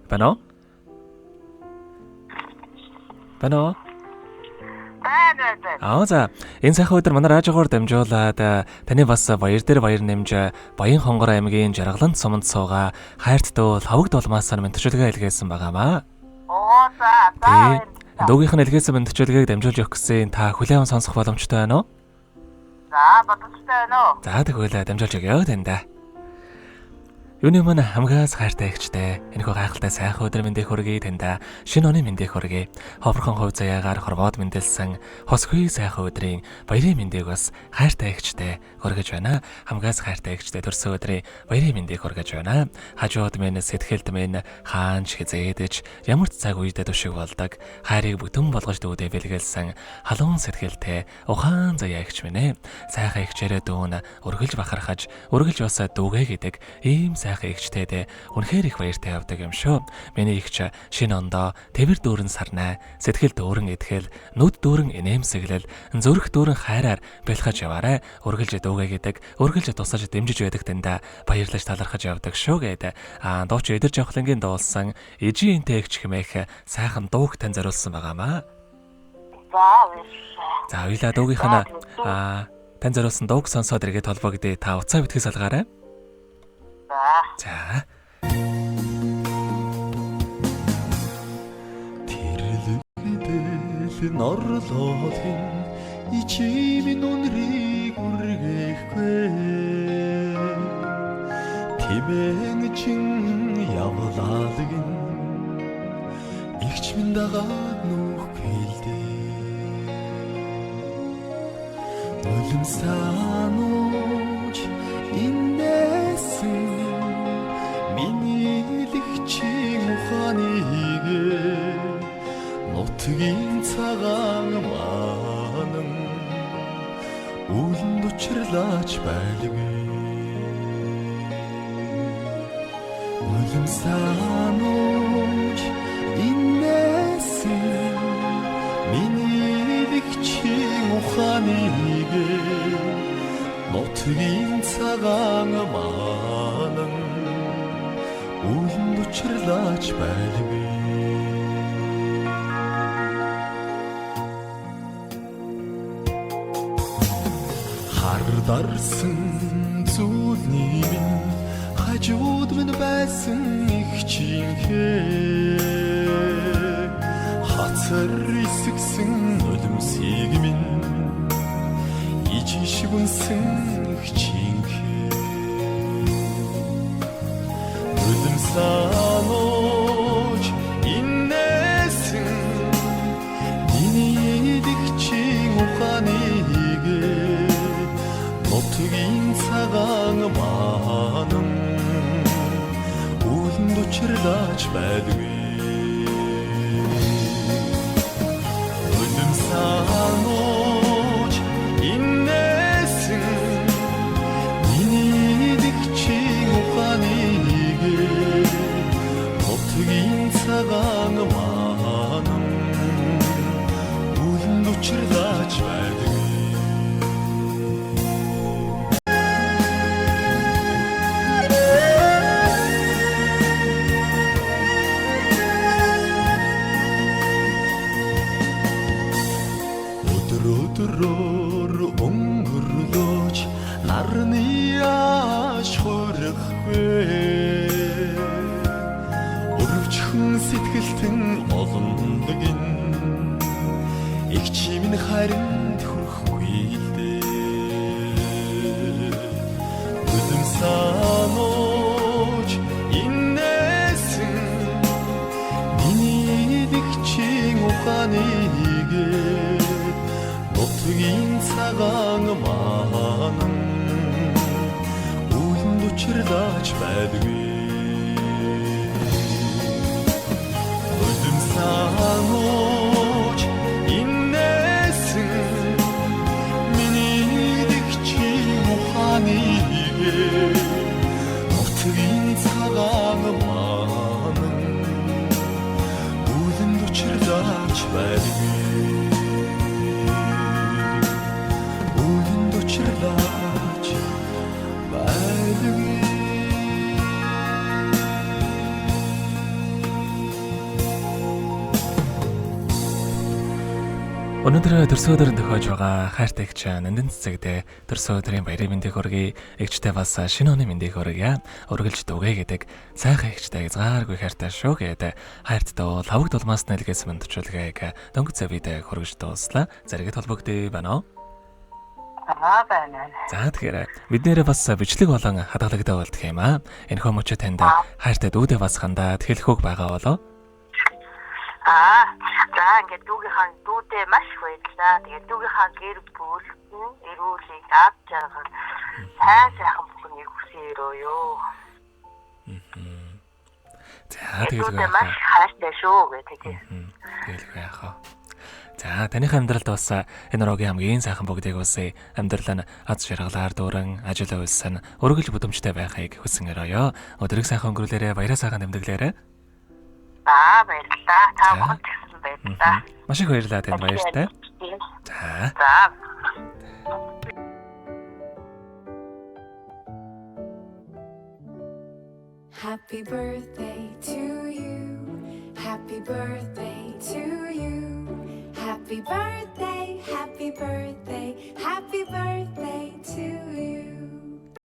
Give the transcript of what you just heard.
Байна уу? Байна уу? За энэ сайхан өдөр манай радиогоор дамжуулаад таны бас баяр дээр баяр нэмж Баян Хонгор аймгийн Жаргалант суманд суугаа хайрт дуу Лавг дулмаасаар мэдчилгээ илгээсэн байгаамаа. За. Дуугийнх нь илгээсэн мэдчилгээг дамжуулж өгөх гэсэн та хүлээвэн сонсох боломжтой байна уу? За, бодолтой байна уу? За тэгвэл дамжуулж өгье танд. Юуны мань хамгаас хайртай ихчтэй энэхүү гайхалтай сайхан өдөр мэндийг хүргэе танд. Шинэ оны мэндийг хүргэе. Ховрхон хувь заяагаар хорвоод мэндэлсэн хосгүй сайхан өдрийн баярын мэндийг бас хайртай ихчтэй хүргэж байна. Хамгаас хайртай ихчтэй төрсөн өдрийн баярын мэндийг хүргэж байна. Хажууд минь сэтгэлд минь хаанч хизээдэж ямар ч цаг үедээ төшиг болдог. Хайрыг бүтэн болгож дүүдээ бэлгэлсэн халуун сэтгэлтэй ухаан заяа ихч минь ээ. Сайхан ихчээрээ дүүн өргөлж бахархаж өргөлж бас дүүгээ гэдэг ийм сайхан ихчтэйдээ үнэхээр их баяртай явдаг юм шүү. Миний ихч шинэ ондоо тэвэр дүүрэн сарнаа, сэтгэл дүүрэн итгэл, нүд дүүрэн инээмсэглэл, зүрх дүүрэн хайраар бэлхэж яваарэ. Өргөлж дүүгээ гэдэг, өргөлж тусаж дэмжиж байдаг тэндээ баярлаж талархаж явдаг шүү гэдэг. Дууч Эдэр Жавхлангийн дуулсан Ижиинтэй ихч хэмээх сайхан дууг тань зориулсан байгаамаа. За уйлаа дуугийнх нь тань зориулсан дууг сонсоод иргэд холбогдъё. Та уцаа битгий салгаарай. За. Тэрлэгдэл норлоодын ичимийн үнрийг үргээхгүй Тимэн чин явлаалагын игч минь дагаад нүхгүй л дээ Нулим санууч инээсэн миний лэгчийн ухааныг нутгийн цагаан манан үлэнд учрлаач байлгүй Нулим санууч инээсэн миний лэгчийн ухааныг нутгийн цагаан манан үлэнд учрлаач байлгүй Хардарсан зүйлний минь хажууд минь байсан их чинхээ Хацар эсгсэн нулимсыг минь ижи шигүнсэн их чинхээ Нулим санууч инээсэн миний дэгчийн ухааныг нутгийн цагаан манан үлэнд учрлаач байлгүй Нулим санууч инээсэн миний дэгчийн ухааныг нутгийн цагаан манан үлэнд учрлаач байлгүй Өдрөөр өнгөрлөж нарны яаш хөрөхгүй Өрөвчхөн сэтгэлтэн олонлогин их чимэн хайранд хүрхгүй л дээ Нулим санууч инээсэн миний дэгчийн ухааныг нутгийн цагаан манан үлэнд учрлаач байлгүй Нулим санууч инээсэн миний дэгчийн ухааныг нутгийн цагаан манан үлэнд учрлаач байлгүй Учрлаач байлгүй Өнөөдөр төрсөн өдрөнд тохиож байгаа хайртай гч нандин цэцэгдээ төрсөн өдрийн баярын мэндийг хүргэе. Эгчтэй бас шинэ оны мэндийг хүргье. Өргөлж дүгэ гэдэг сайхан эгчтэй згааргүй хайртай шүү гэдэг хайрттай лавг дулмаас нэлгээс мэндчүүлгээг дөнгөж завид хүргэж дууслаа. Зэрэгэд холбогдъё байна уу? Байна. За тэгэхээр биднэрээ бас бичлэг болон хадгалагтай болдох юм аа. Энэ хүмүүч танд хайртай дүүдээ бас хандаад хэлэхүүг байгаа болоо. За ингээд дүүгийнхаа дүүдээ маш их баярлаа. Тэгээд дүүгийнхаа гэр бүл эрүүлийг авч жаргал сайхан бүхнийг хүсээрөө ёо. За тэгээд дүүдээ маш хайртай шүү гэдэг. Тэгэл яахаа. За таних амьдралд бас энэ рогийн хамгийн сайхан бүгдийг үсэ амьдрал нь аз жаргалаар дүүрэн ажил үйлсэн өргөл бүдэмжтэй байхыг хүсэн өрөөё. Өдрийг сайхан өнгөрүүлээрэ баяраа сайхан тэмдэглээрэ. Баярлалаа. Та бүхэнд гэсэн баярлалаа. Маш их баярлалаа танд баяртай. За. Happy birthday to you. Happy birthday to you. Happy birthday, happy birthday, happy birthday.